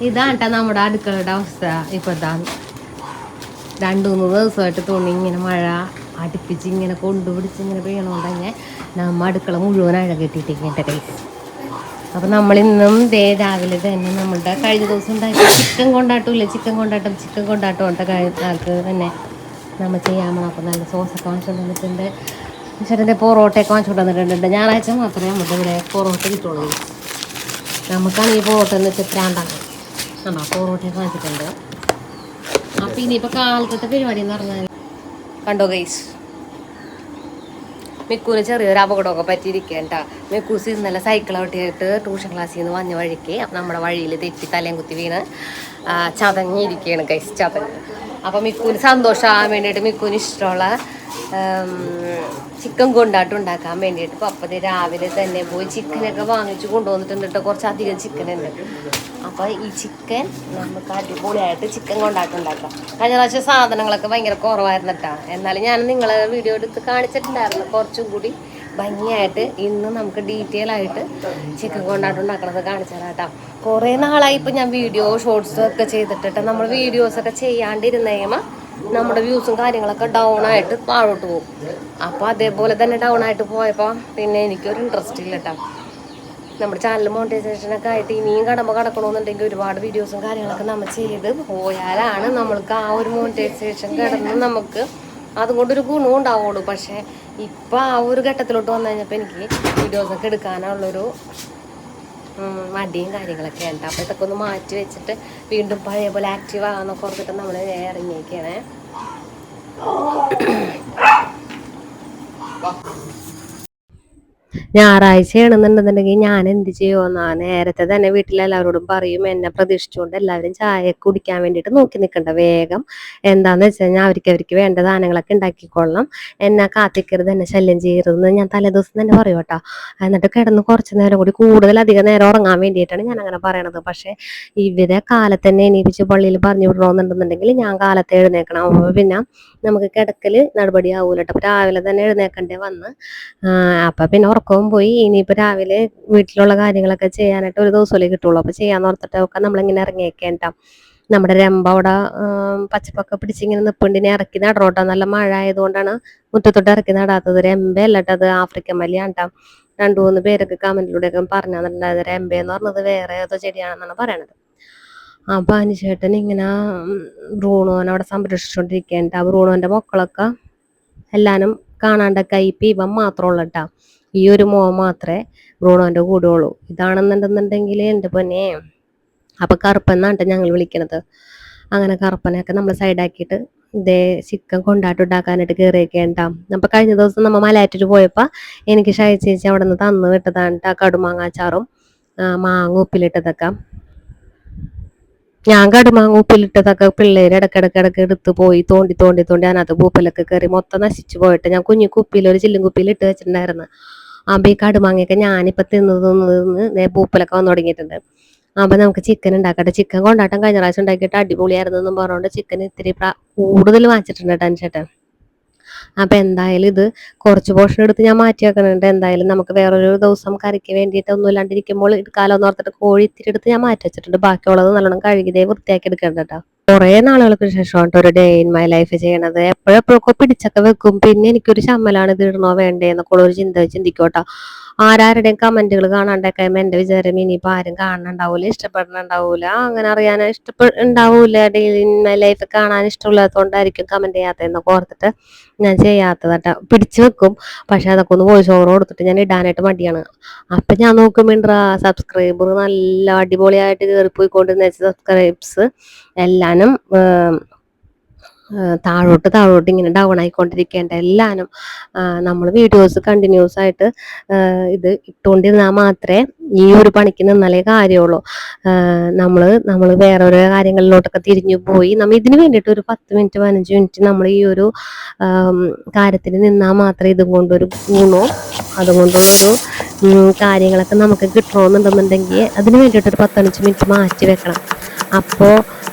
ഇതാട്ടാ നമ്മുടെ അടുക്കളയുടെ അവസ്ഥ. ഇപ്പൊ രണ്ടു മൂന്ന് ദിവസമായിട്ട് തുണി ഇങ്ങനെ മഴ അടുപ്പിച്ച് ഇങ്ങനെ കൊണ്ടുപിടിച്ച് ഇങ്ങനെ പെയ്യണോണ്ട് തന്നെ നമ്മ അടുക്കള മുഴുവൻ അഴകെട്ടിട്ടിരിക്കട്ടെ കൈ. അപ്പം നമ്മളിന്നും രാവിലെ തന്നെ നമ്മളുടെ കഴിഞ്ഞ ദിവസം ഉണ്ടാക്കി ചിക്കൻ കൊണ്ടാട്ടമില്ല, ചിക്കൻ കൊണ്ടാട്ടം കൊണ്ട് ആൾക്ക് തന്നെ നമ്മൾ ചെയ്യാമോ. അപ്പം നല്ല സോസൊക്കെ വാങ്ങിച്ചുകൊണ്ട് വന്നിട്ടുണ്ട്. ചേട്ടൻ്റെ പൊറോട്ടയൊക്കെ വാങ്ങിച്ചുകൊണ്ട് വന്നിട്ടുണ്ട്. ഞായറാഴ്ച മാത്രമേ നമ്മുടെ ഇവിടെ പൊറോട്ട കിട്ടുള്ളൂ. നമുക്കാണെങ്കിൽ പൊറോട്ട എന്ന് വെച്ചാൽ പ്രാന്താണ്. പൊറോട്ടയൊക്കെ വാങ്ങിച്ചിട്ടുണ്ട്. അപ്പം ഇനിയിപ്പോൾ കാലത്തെ പരിപാടി എന്ന് പറഞ്ഞാൽ കണ്ടോ ഗൈസ്, മിക്കൂന് ചെറിയൊരു അപകടമൊക്കെ പറ്റിയിരിക്കേണ്ട. മിക്കൂസ് ഇന്നലെ സൈക്കിൾ ഔട്ടിയായിട്ട് ട്യൂഷൻ ക്ലാസ്സിൽ നിന്ന് വന്ന വഴിക്ക് നമ്മുടെ വഴിയിൽ തെറ്റി തലയും കുത്തി വീണ് ചതഞ്ഞിരിക്കുകയാണ് ഗൈസ്, ചതഞ്ഞ്. അപ്പം മിക്കൂന് സന്തോഷമാകാൻ വേണ്ടിയിട്ട് മിക്കൂന് ഇഷ്ടമുള്ള ചിക്കൻ കൊണ്ടാട്ടം ഉണ്ടാക്കാൻ വേണ്ടിയിട്ട് പപ്പതി രാവിലെ തന്നെ പോയി ചിക്കനൊക്കെ വാങ്ങിച്ച് കൊണ്ടുവന്നിട്ടുണ്ട് കേട്ടോ. കുറച്ചധികം ചിക്കൻ ഉണ്ട്. അപ്പോൾ ഈ ചിക്കൻ നമുക്ക് അടിപൊളിയായിട്ട് ചിക്കൻ കൊണ്ടാട്ടം ഉണ്ടാക്കാം. കഴിഞ്ഞ പ്രാവശ്യം സാധനങ്ങളൊക്കെ ഭയങ്കര കുറവായിരുന്നു കേട്ടോ. എന്നാലും ഞാൻ നിങ്ങളെ വീഡിയോ എടുത്ത് കാണിച്ചിട്ടുണ്ടായിരുന്നു കുറച്ചും കൂടി ഭംഗിയായിട്ട്. ഇന്ന് നമുക്ക് ഡീറ്റെയിൽ ആയിട്ട് ചിക്കൻ കൊണ്ടാട്ടം ഉണ്ടാക്കണത് കാണിച്ചു തരാം കേട്ടോ. കുറേ നാളായി ഇപ്പം ഞാൻ വീഡിയോ ഷോർട്സ് ഒക്കെ ചെയ്തിട്ട് നമ്മൾ വീഡിയോസൊക്കെ ചെയ്യാണ്ടിരുന്നേമ നമ്മുടെ വ്യൂസും കാര്യങ്ങളൊക്കെ ഡൗൺ ആയിട്ട് താഴോട്ട് പോകും. അപ്പോൾ അതേപോലെ തന്നെ ഡൗൺ ആയിട്ട് പോയപ്പോൾ പിന്നെ എനിക്കൊരു ഇൻട്രസ്റ്റ് ഇല്ല കേട്ടോ. നമ്മുടെ ചാനൽ മോണിറ്റൈസേഷനൊക്കെ ആയിട്ട് ഇനിയും കടക്കണമെന്നുണ്ടെങ്കിൽ ഒരുപാട് വീഡിയോസും കാര്യങ്ങളൊക്കെ നമ്മൾ ചെയ്ത് പോയാലാണ് നമ്മൾക്ക് ആ ഒരു മോണിറ്റൈസേഷൻ കിടന്ന് നമുക്ക് അതുകൊണ്ടൊരു ഗുണവും ഉണ്ടാവുള്ളൂ. പക്ഷേ ഇപ്പം ആ ഒരു ഘട്ടത്തിലോട്ട് വന്നു കഴിഞ്ഞപ്പോൾ എനിക്ക് വീഡിയോസൊക്കെ എടുക്കാനുള്ളൊരു മടിയും കാര്യങ്ങളൊക്കെ ഉണ്ട്. അപ്പോൾ ഇതൊക്കെ ഒന്ന് മാറ്റി വെച്ചിട്ട് വീണ്ടും പഴയ പോലെ ആക്റ്റീവ് ആകാമെന്നൊക്കെ ഓർത്തിട്ട് നമ്മൾ ഇറങ്ങിയേക്കാണ്. ഞായറാഴ്ചയാണെന്നുണ്ടെന്നുണ്ടെങ്കിൽ ഞാൻ എന്ത് ചെയ്യുമെന്നാ നേരത്തെ തന്നെ വീട്ടിലെല്ലാവരോടും പറയും. എന്നെ പ്രതീക്ഷിച്ചുകൊണ്ട് എല്ലാവരും ചായ കുടിക്കാൻ വേണ്ടിയിട്ട് നോക്കി നിൽക്കണ്ട. വേഗം എന്താണെന്ന് വെച്ച് കഴിഞ്ഞാൽ അവർക്ക് വേണ്ട സാധനങ്ങളൊക്കെ ഉണ്ടാക്കിക്കൊള്ളണം, എന്നെ കാത്തിക്കരുത്, എന്നെ ശല്യം ചെയ്യരുതെന്ന് ഞാൻ തലേദിവസം തന്നെ പറയും കേട്ടോ. എന്നിട്ട് കിടന്ന് കുറച്ച് നേരം കൂടി അധികം നേരം ഉറങ്ങാൻ വേണ്ടിയിട്ടാണ് ഞാൻ അങ്ങനെ പറയണത്. പക്ഷേ ഇവരെ കാലത്ത് തന്നെ എണീപ്പിച്ച് പള്ളിയിൽ പറഞ്ഞു വിടണമെന്നുണ്ടെന്നുണ്ടെങ്കിൽ ഞാൻ കാലത്ത് എഴുന്നേക്കണം. അപ്പോൾ പിന്നെ നമുക്ക് കിടക്കൽ നടപടി ആവൂല കേട്ടോ. അപ്പോൾ രാവിലെ തന്നെ എഴുന്നേക്കണ്ടേ വന്ന്. അപ്പം പിന്നെ ഉറക്കവും പോയി. ഇനിയിപ്പോൾ രാവിലെ വീട്ടിലുള്ള കാര്യങ്ങളൊക്കെ ചെയ്യാനായിട്ട് ഒരു ദിവസമല്ലേ കിട്ടുള്ളൂ. അപ്പോൾ ചെയ്യാന്ന് ഓർത്തിട്ടൊക്കെ നമ്മളിങ്ങനെ ഇറങ്ങിയേക്കേണ്ട. നമ്മുടെ രമ്പ അവിടെ പച്ചപ്പൊക്കെ പിടിച്ചിങ്ങനെ നിപ്പുണ്ടിനെ ഇറക്കി നടറോട്ടോ. നല്ല മഴ ആയതുകൊണ്ടാണ് മുറ്റത്തോട്ട് ഇറക്കി നടാത്തത്. രമ്പയല്ല കേട്ടോ, അത് ആഫ്രിക്കൻ മല്ലിയാണ് കേട്ടോ. 2-3 പേരൊക്കെ കമന്റിലൂടെയൊക്കെ പറഞ്ഞിട്ടുണ്ടായത് രമ്പയെന്ന് പറഞ്ഞത് വേറെ ഏതോ ചെടിയാണെന്നാണ് പറയണത്. അപ്പം അനുചേട്ടൻ ഇങ്ങനെ ബ്രൂണോനെ അവിടെ സംരക്ഷിച്ചുകൊണ്ടിരിക്കേണ്ട. ബ്രൂണോന്റെ മക്കളൊക്കെ എല്ലാനും കാണാണ്ടൊക്കെ ഇപ്പം ഇവൻ മാത്രമുള്ള കേട്ടോ. ഈ ഒരു മോൻ മാത്രമേ ബ്രൂണോന്റെ കൂടെ ഉള്ളൂ. ഇതാണെന്നുണ്ടെന്നുണ്ടെങ്കിൽ എൻ്റെ പൊന്നെ. അപ്പം കറുപ്പെന്നാണ് ഞങ്ങൾ വിളിക്കണത്. അങ്ങനെ കറുപ്പനെയൊക്കെ നമ്മൾ സൈഡാക്കിയിട്ട് ഇതേ ചിക്കൻ കൊണ്ടാട്ടം ഉണ്ടാക്കാനായിട്ട് കയറിയൊക്കെയുണ്ട. അപ്പം കഴിഞ്ഞ ദിവസം നമ്മൾ മലയാറ്റൂർ പോയപ്പോൾ എനിക്ക് ഷായി ചേച്ചി അവിടെ നിന്ന് തന്നു വിട്ടതാണ് കേട്ടോ കടുമാങ്ങാച്ചാറും മാങ്ങ ഉപ്പിലിട്ടതൊക്കെ. ഞാൻ കടുമാങ്ങ ഉപ്പിലിട്ടതൊക്കെ പിള്ളേർ ഇടക്കിടക്ക് എടുത്ത് പോയി തോണ്ടി അതിനകത്ത് പൂപ്പലൊക്കെ കയറി മൊത്തം നശിച്ചു പോയിട്ട് ഞാൻ കുഞ്ഞു കുപ്പിയിൽ ഒരു ചില്ലും കുപ്പിയിൽ ഇട്ട് വെച്ചിട്ടുണ്ടായിരുന്നു. അപ്പം ഈ കടുമാങ്ങയൊക്കെ ഞാനിപ്പോൾ തിന്ന് പൂപ്പലൊക്കെ വന്നു തുടങ്ങിയിട്ടുണ്ട്. അപ്പം നമുക്ക് ചിക്കൻ ഉണ്ടാക്കട്ടെ. ചിക്കൻ കൊണ്ടാട്ടം കഴിഞ്ഞ പ്രാവശ്യം ഉണ്ടാക്കിയിട്ട് അടിപൊളിയായിരുന്നു എന്നും പറഞ്ഞുകൊണ്ട് ചിക്കൻ ഇത്തിരി കൂടുതൽ വാങ്ങിച്ചിട്ടുണ്ട് കേട്ടോ ചേട്ടൻ. അപ്പം എന്തായാലും ഇത് കുറച്ച് പോർഷൻ എടുത്ത് ഞാൻ മാറ്റി വെക്കണുണ്ട്. എന്തായാലും നമുക്ക് വേറൊരു ദിവസം കറിക്ക് വേണ്ടിയിട്ട് ഒന്നും ഇല്ലാണ്ടിരിക്കുമ്പോൾ എടുക്കാലോ എന്ന് ഓർത്തിട്ട് കോഴി ഇത്തിരി എടുത്ത് ഞാൻ മാറ്റി വെച്ചിട്ടുണ്ട്. ബാക്കിയുള്ളത് നല്ലോണം കഴുകിതേ വൃത്തിയാക്കി എടുക്കേണ്ട കേട്ടോ. കുറേ നാളുകൾക്ക് ശേഷമാണ് ഒരു ഡേ ഇൻ മൈ ലൈഫ് ചെയ്യണത്. എപ്പോഴെപ്പോഴൊക്കെ പിടിച്ചൊക്കെ വെക്കും. പിന്നെ എനിക്കൊരു ചമ്മലാണ് ഇത് ഇടണോ വേണ്ടേ എന്നൊക്കെ ഒരു ചിന്തിക്കോട്ടോ. ആരാരുടെയും കമന്റുകൾ കാണാണ്ടൊക്കെ എന്റെ വിചാരം ഇനിയിപ്പോൾ ആരും കാണുന്നുണ്ടാവൂല, ഇഷ്ടപ്പെടുന്നുണ്ടാവൂല, അങ്ങനെ അറിയാൻ ഉണ്ടാവൂല. ഡെയിലി ഇൻ മൈ ലൈഫ് കാണാൻ ഇഷ്ടമില്ലാത്തതുകൊണ്ടായിരിക്കും കമന്റ് ചെയ്യാത്തതെന്നൊക്കെ ഓർത്തിട്ട് ഞാൻ ചെയ്യാത്തതാട്ടോ. പിടിച്ചു വെക്കും. പക്ഷെ അതൊക്കെ ഒന്ന് വോയിസ് ഓവർ കൊടുത്തിട്ട് ഞാൻ ഇടാനായിട്ട് മടിയാണ്. അപ്പം ഞാൻ നോക്കുമ്പോണ്ടാ സബ്സ്ക്രൈബർ നല്ല അടിപൊളിയായിട്ട് കയറിപ്പോയിക്കൊണ്ടിരുന്ന സബ്സ്ക്രൈബ്സ് എല്ലാനും താഴോട്ട് ഇങ്ങനെ ഡൗൺ ആയിക്കൊണ്ടിരിക്കേണ്ട. എല്ലാനും നമ്മൾ വീഡിയോസ് കണ്ടിന്യൂസ് ആയിട്ട് ഇത് ഇട്ടുകൊണ്ടിരുന്നാൽ മാത്രമേ ഈ ഒരു പണിക്ക് നിന്നാലേ കാര്യമുള്ളൂ. നമ്മൾ വേറൊരു കാര്യങ്ങളിലോട്ടൊക്കെ തിരിഞ്ഞു പോയി നമ്മൾ ഇതിന് വേണ്ടിയിട്ട് ഒരു 10 മിനിറ്റ് 15 മിനിറ്റ് നമ്മൾ ഈ ഒരു കാര്യത്തിന് നിന്നാൽ മാത്രമേ ഇതും കൊണ്ടൊരു ഗുണവും അതുകൊണ്ടുള്ളൊരു കാര്യങ്ങളൊക്കെ നമുക്ക് കിട്ടണമെന്നുണ്ടെന്നുണ്ടെങ്കിൽ അതിന് വേണ്ടിയിട്ടൊരു 15 മിനിറ്റ് മാറ്റി വെക്കണം. അപ്പോൾ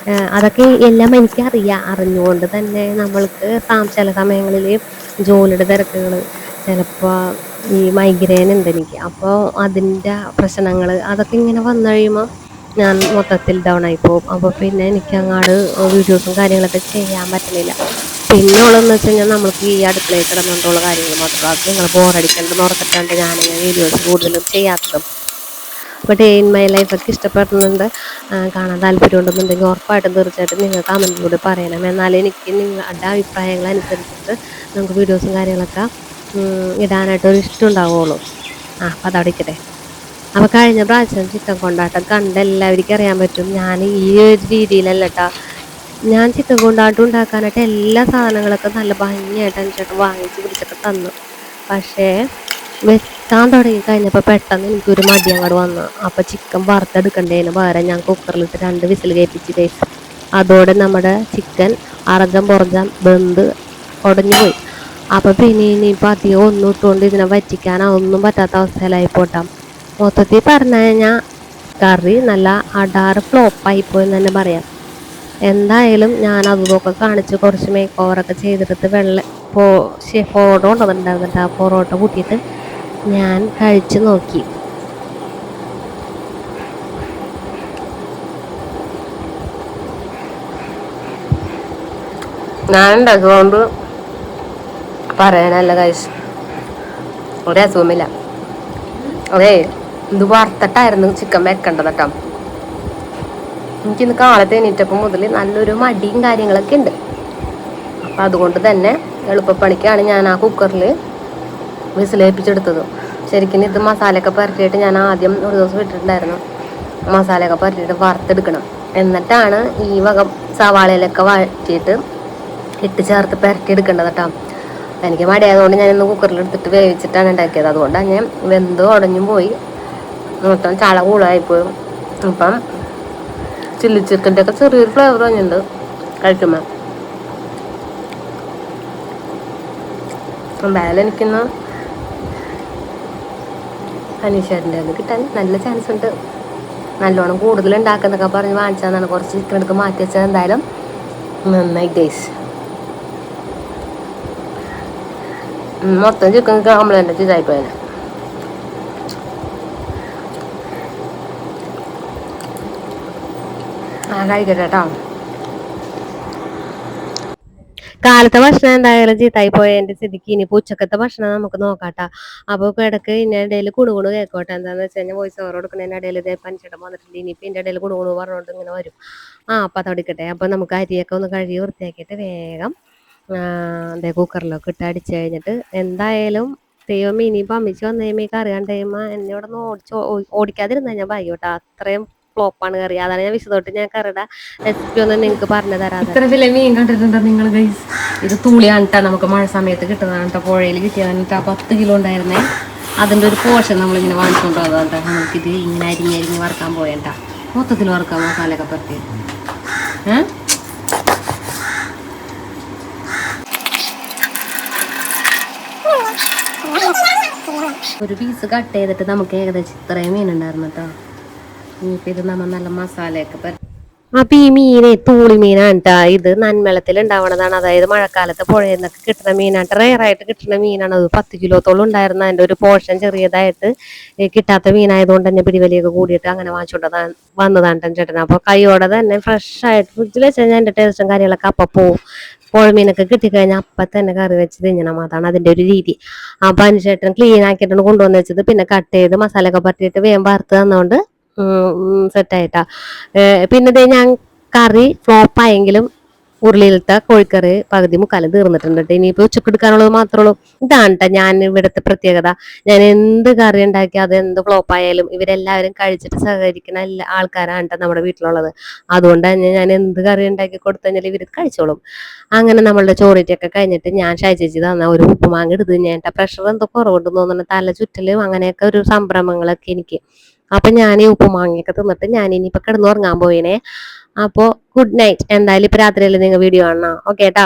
അതൊക്കെ എല്ലാം എനിക്കറിയാം. അറിഞ്ഞുകൊണ്ട് തന്നെ നമ്മൾക്ക് ചില സമയങ്ങളിൽ ജോലിയുടെ തിരക്കുകൾ, ചിലപ്പോൾ ഈ മൈഗ്രെയിൻ ഉണ്ട് എനിക്ക്. അപ്പോൾ അതിൻ്റെ പ്രശ്നങ്ങൾ അതൊക്കെ ഇങ്ങനെ വന്നു കഴിയുമ്പോൾ ഞാൻ മൊത്തത്തിൽ ഡൗൺ ആയി പോകും. അപ്പോൾ പിന്നെ എനിക്ക് അങ്ങാട് വീഡിയോസും കാര്യങ്ങളൊക്കെ ചെയ്യാൻ പറ്റണില്ല. പിന്നെ ഉള്ളതെന്ന് വെച്ച് കഴിഞ്ഞാൽ നമുക്ക് ഈ അടുക്കളയിൽ കിടന്നുകൊണ്ടുള്ള കാര്യങ്ങൾ മാത്രം, അത് നിങ്ങൾ ബോറടിക്കേണ്ടെന്ന് ഓർത്തിട്ടാണ് ഞാനിങ്ങനെ വീഡിയോസ് കൂടുതലും ചെയ്യാത്തതും. അപ്പോൾ ഡേ ഇൻ മൈ ലൈഫൊക്കെ ഇഷ്ടപ്പെടുന്നുണ്ട്, കാണാൻ താല്പര്യം ഉണ്ടെന്നുണ്ടെങ്കിൽ ഉറപ്പായിട്ടും തീർച്ചയായിട്ടും നിങ്ങൾ കമൻറ്റിലൂടെ പറയണം. എന്നാലും എനിക്ക് നിങ്ങളുടെ അഭിപ്രായങ്ങൾ അനുസരിച്ചിട്ട് നമുക്ക് വീഡിയോസും കാര്യങ്ങളൊക്കെ ഇടാനായിട്ടൊരു ഇഷ്ടം ഉണ്ടാവുള്ളൂ. അപ്പം അതവിടെ ഇരിക്കട്ടെ. അപ്പോൾ കഴിഞ്ഞ പ്രാവശ്യം ചിക്കൻ കൊണ്ടാട്ടം കണ്ട എല്ലാവർക്കും അറിയാൻ പറ്റും ഞാൻ ഈ ഒരു രീതിയിലല്ല കേട്ടോ. ഞാൻ ചിക്കൻ കൊണ്ടാട്ടം ഉണ്ടാക്കാനായിട്ട് എല്ലാ സാധനങ്ങളൊക്കെ നല്ല ഭംഗിയായിട്ട് അനുസരിച്ചിട്ട് വാങ്ങിച്ച് പിടിച്ചൊക്കെ തന്നു. പക്ഷേ വെക്കാൻ തുടങ്ങി കഴിഞ്ഞപ്പോൾ പെട്ടെന്ന് എനിക്കൊരു മടി അങ്ങോട്ട് വന്നു. അപ്പോൾ ചിക്കൻ വറുത്തെടുക്കണ്ടതിന് പകരം ഞാൻ കുക്കറിലിട്ട് 2 വിസിൽ കേൾപ്പിച്ച് ഗൈസ്. അതോടെ നമ്മുടെ ചിക്കൻ അറജം പുറജം വെന്ത് ഉടഞ്ഞു പോയി. അപ്പോൾ പിന്നെ ഇനിയിപ്പോൾ അധികം ഒന്നും ഇട്ടുകൊണ്ട് ഇതിനെ വറ്റിക്കാൻ ഒന്നും പറ്റാത്ത അവസ്ഥയിലായി പോട്ടാം. മൊത്തത്തിൽ പറഞ്ഞു കഴിഞ്ഞാൽ കറി നല്ല അടാറ് ഫ്ലോപ്പായിപ്പോയെന്ന് തന്നെ പറയാം. എന്തായാലും ഞാൻ അതൊക്കെ കാണിച്ച് കുറച്ച് മേക്ക് ഓവറൊക്കെ ചെയ്തെടുത്ത് പൊറോട്ട കൊണ്ടുവന്നിട്ടുണ്ടായിരുന്നിട്ട് ആ പൊറോട്ട കൂട്ടിയിട്ട് ഞാൻ കഴിച്ചു നോക്കി. ഞാനുണ്ടാക്കുകൊണ്ട് പറയാനല്ല കഴിച്ചു, ഒരു അസുഖമില്ല. അതെ, ഇത് വറുത്തിട്ടായിരുന്നു ചിക്കൻ വെക്കേണ്ടത് കേട്ടോ. എനിക്കിന്ന് കാലത്ത് എണീറ്റപ്പം മുതൽ നല്ലൊരു മടിയും കാര്യങ്ങളൊക്കെ ഉണ്ട്. അപ്പം അതുകൊണ്ട് തന്നെ എളുപ്പപ്പണിക്കാണ് ഞാൻ ആ കുക്കറിൽ വിസിലേൽപ്പിച്ചെടുത്തത്. ശരിക്കും ഇത് മസാലയൊക്കെ പുരട്ടിയിട്ട് ഞാൻ ആദ്യം ഒരു ദിവസം ഇട്ടിട്ടുണ്ടായിരുന്നു. മസാലയൊക്കെ പുരട്ടിയിട്ട് വറുത്തെടുക്കണം, എന്നിട്ടാണ് ഈ വക സവാളയിലൊക്കെ വഴറ്റിയിട്ട് ഇട്ട് ചേർത്ത് പുരട്ടിയെടുക്കേണ്ടത് കേട്ടോ. എനിക്ക് മടിയായതുകൊണ്ട് ഞാനിന്ന് കുക്കറിലെടുത്തിട്ട് വേവിച്ചിട്ടാണ് ഉണ്ടാക്കിയത്. അതുകൊണ്ടാണ് ഞാൻ വെന്ത് ഉടഞ്ഞും പോയി, മൊത്തം ചള കൂളായിപ്പോയി. അപ്പം ചില്ലി ചിക്കൻ്റെ ഒക്കെ ചെറിയൊരു ഫ്ലേവർ വന്നിട്ടുണ്ട് കഴിക്കുമ്പോൾ. എന്തായാലും എനിക്കിന്ന് അനീഷേട്ടൻ്റെ അത് കിട്ടാൻ നല്ല ചാൻസ് ഉണ്ട്. നല്ലോണം കൂടുതൽ ഉണ്ടാക്കുന്നൊക്കെ പറഞ്ഞ് വാങ്ങിച്ചതാണ്. കുറച്ച് ചിക്കൻ എടുത്ത് മാറ്റി വെച്ചാൽ എന്തായാലും നന്നായി ഗൈസ്. മൊത്തം ചിക്കൻ കംപ്ലൈൻറ്റ് ചെയ്തായിപ്പോയാൽ. കഴിക്കട്ടെ കേട്ടോ. കാലത്തെ ഭക്ഷണം എന്തായാലും ചീത്തായി പോയതിന്റെ സ്ഥിതിക്ക് ഇനിയിപ്പോൾ ഉച്ചക്കത്തെ ഭക്ഷണം നമുക്ക് നോക്കാട്ടോ. അപ്പോൾ ഇടയ്ക്ക് ഇതിൻ്റെ ഇടയിൽ കുണുകുണു കേൾക്കോട്ടെ. എന്താണെന്ന് വെച്ച് കഴിഞ്ഞാൽ വോയിസ് ഓവർ കൊടുക്കുന്നതിൻ്റെ ഇടയിൽ ഇതേ പഞ്ചടം വന്നിട്ടുണ്ട്. ഇനിയിപ്പോൾ ഇതിൻ്റെ ഇടയിൽ കുണുകുണു പറഞ്ഞുകൊണ്ട് ഇങ്ങനെ വരും. അപ്പം അതോടിക്കട്ടെ. അപ്പോൾ നമുക്ക് അരിയൊക്കെ ഒന്ന് കഴുകി വൃത്തിയാക്കിയിട്ട് വേഗം അതേ കുക്കറിലൊക്കെ ഇട്ട് അടിച്ച് കഴിഞ്ഞിട്ട് എന്തായാലും ദൈവം ഇനിയിപ്പോൾ അമ്മിച്ച് വന്നു കഴിയുമ്പോൾ ഈ കറി കണ്ടു കഴിയുമ്പോൾ എന്നെ ഇവിടെ നിന്ന് ഓടിക്കാതിരുന്നാൽ ഞാൻ പറയും കേട്ടോ. അത്രയും ഫ്ലോപ്പാണ് കറി. അതാണ് ഞാൻ വിശദമായിട്ട് ഞാൻ കറിയുടെ റെസിപ്പി ഒന്നും നിങ്ങൾക്ക് പറഞ്ഞു തരാം. ഇത്ര വില മീൻ കണ്ടിട്ടുണ്ടോ നിങ്ങൾ ഗൈസ്? ഇത് തൂളിയാണ് കേട്ടോ, നമുക്ക് മഴ സമയത്ത് കിട്ടുന്നതാണ് കേട്ടോ. പുഴയിൽ കിട്ടിയതാണ് കേട്ടോ. 10 കിലോ ഉണ്ടായിരുന്നേ. അതിൻ്റെ ഒരു പോർഷൻ നമ്മളിങ്ങനെ വാങ്ങിച്ചുകൊണ്ട് പോകാം കേട്ടോ. നമുക്കിത് ഇങ്ങനെ അരിഞ്ഞ് വറുക്കാൻ പോയേണ്ട, മൊത്തത്തിൽ വറുക്കാം മസാലയൊക്കെ പറ്റി. ഒരു പീസ് കട്ട് ചെയ്തിട്ട് നമുക്ക് ഏകദേശം ഇത്രയും മീനുണ്ടായിരുന്നു കേട്ടോ. ഇനിയിപ്പോൾ ഇത് നമ്മൾ നല്ല മസാലയൊക്കെ പറ്റി. അപ്പം ഈ മീനെ തൂളി മീനാണ് കേട്ടോ. ഇത് നന്മളത്തിൽ ഉണ്ടാവണതാണ്. അതായത് മഴക്കാലത്ത് പുഴയിൽ നിന്നൊക്കെ കിട്ടുന്ന മീനായിട്ട് റെയറായിട്ട് കിട്ടുന്ന മീനാണ്. അത് 10 കിലോത്തോളം ഉണ്ടായിരുന്ന അതിൻ്റെ ഒരു പോർഷൻ ചെറിയതായിട്ട് കിട്ടാത്ത മീനായതുകൊണ്ട് തന്നെ പിടിവലിയൊക്കെ കൂടിയിട്ട് അങ്ങനെ വാങ്ങിച്ചുകൊണ്ടതാണ് വന്നതാണ് ചേട്ടൻ. അപ്പോൾ കൈയോടെ തന്നെ ഫ്രഷ് ആയിട്ട് ഫ്രിഡ്ജിൽ വെച്ച് കഴിഞ്ഞാൽ അതിൻ്റെ ടേസ്റ്റും കാര്യങ്ങളൊക്കെ അപ്പം പോവും. പുഴമീനൊക്കെ കിട്ടിക്കഴിഞ്ഞാൽ അപ്പം തന്നെ കറി വെച്ച് തിന്നണം, അതാണ് അതിൻ്റെ ഒരു രീതി. അപ്പം അനുചേട്ടൻ ക്ലീൻ ആക്കിയിട്ടാണ് കൊണ്ടുവന്ന് വെച്ചത്. പിന്നെ കട്ട് ചെയ്ത് മസാലയൊക്കെ പറ്റിയിട്ട് വേഗം വറുത്ത് തന്നോണ്ട് സെറ്റായിട്ടാ. പിന്നെ ഞാൻ കറി ഫ്ലോപ്പായെങ്കിലും ഉരുളിയിലത്തെ കോഴിക്കറി പകുതി മുക്കാലും തീർന്നിട്ടുണ്ട് കേട്ടോ. ഇനിയിപ്പോൾ ഉച്ചക്ക് എടുക്കാനുള്ളത് മാത്രമേ ഉള്ളൂ. ഇതാണ് കേട്ടോ ഞാൻ ഇവിടുത്തെ പ്രത്യേകത. ഞാൻ എന്ത് കറി ഉണ്ടാക്കി അത് എന്ത് ഫ്ലോപ്പായാലും ഇവരെല്ലാവരും കഴിച്ചിട്ട് സഹകരിക്കുന്ന എല്ലാ ആൾക്കാരാണ് കേട്ടോ നമ്മുടെ വീട്ടിലുള്ളത്. അതുകൊണ്ട് തന്നെ ഞാൻ എന്ത് കറി ഉണ്ടാക്കി കൊടുത്തു കഴിഞ്ഞാൽ ഇവർ കഴിച്ചോളും. അങ്ങനെ നമ്മളുടെ ചോറിറ്റൊക്കെ കഴിഞ്ഞിട്ട് ഞാൻ ചേച്ചി തന്ന ഒരു ഉപ്പുമാങ്ങ എടുത്ത് ഞാൻ പ്രഷർ എന്തോ കുറവുണ്ടെന്ന് തോന്നുന്നു, തല ചുറ്റലും അങ്ങനെയൊക്കെ ഒരു സംഭ്രമങ്ങളൊക്കെ എനിക്ക്. അപ്പൊ ഞാൻ ഈ ഉപ്പുമാങ്ങയൊക്കെ തിന്നിട്ട് ഞാൻ ഇനിയിപ്പോ കിടന്നുറങ്ങാൻ പോയിനെ. അപ്പോൾ ഗുഡ് നൈറ്റ്. എന്തായാലും ഇപ്പൊ രാത്രിയല്ലേ നിങ്ങൾ വീഡിയോ കാണണം. ഓക്കെ ട്ടാ.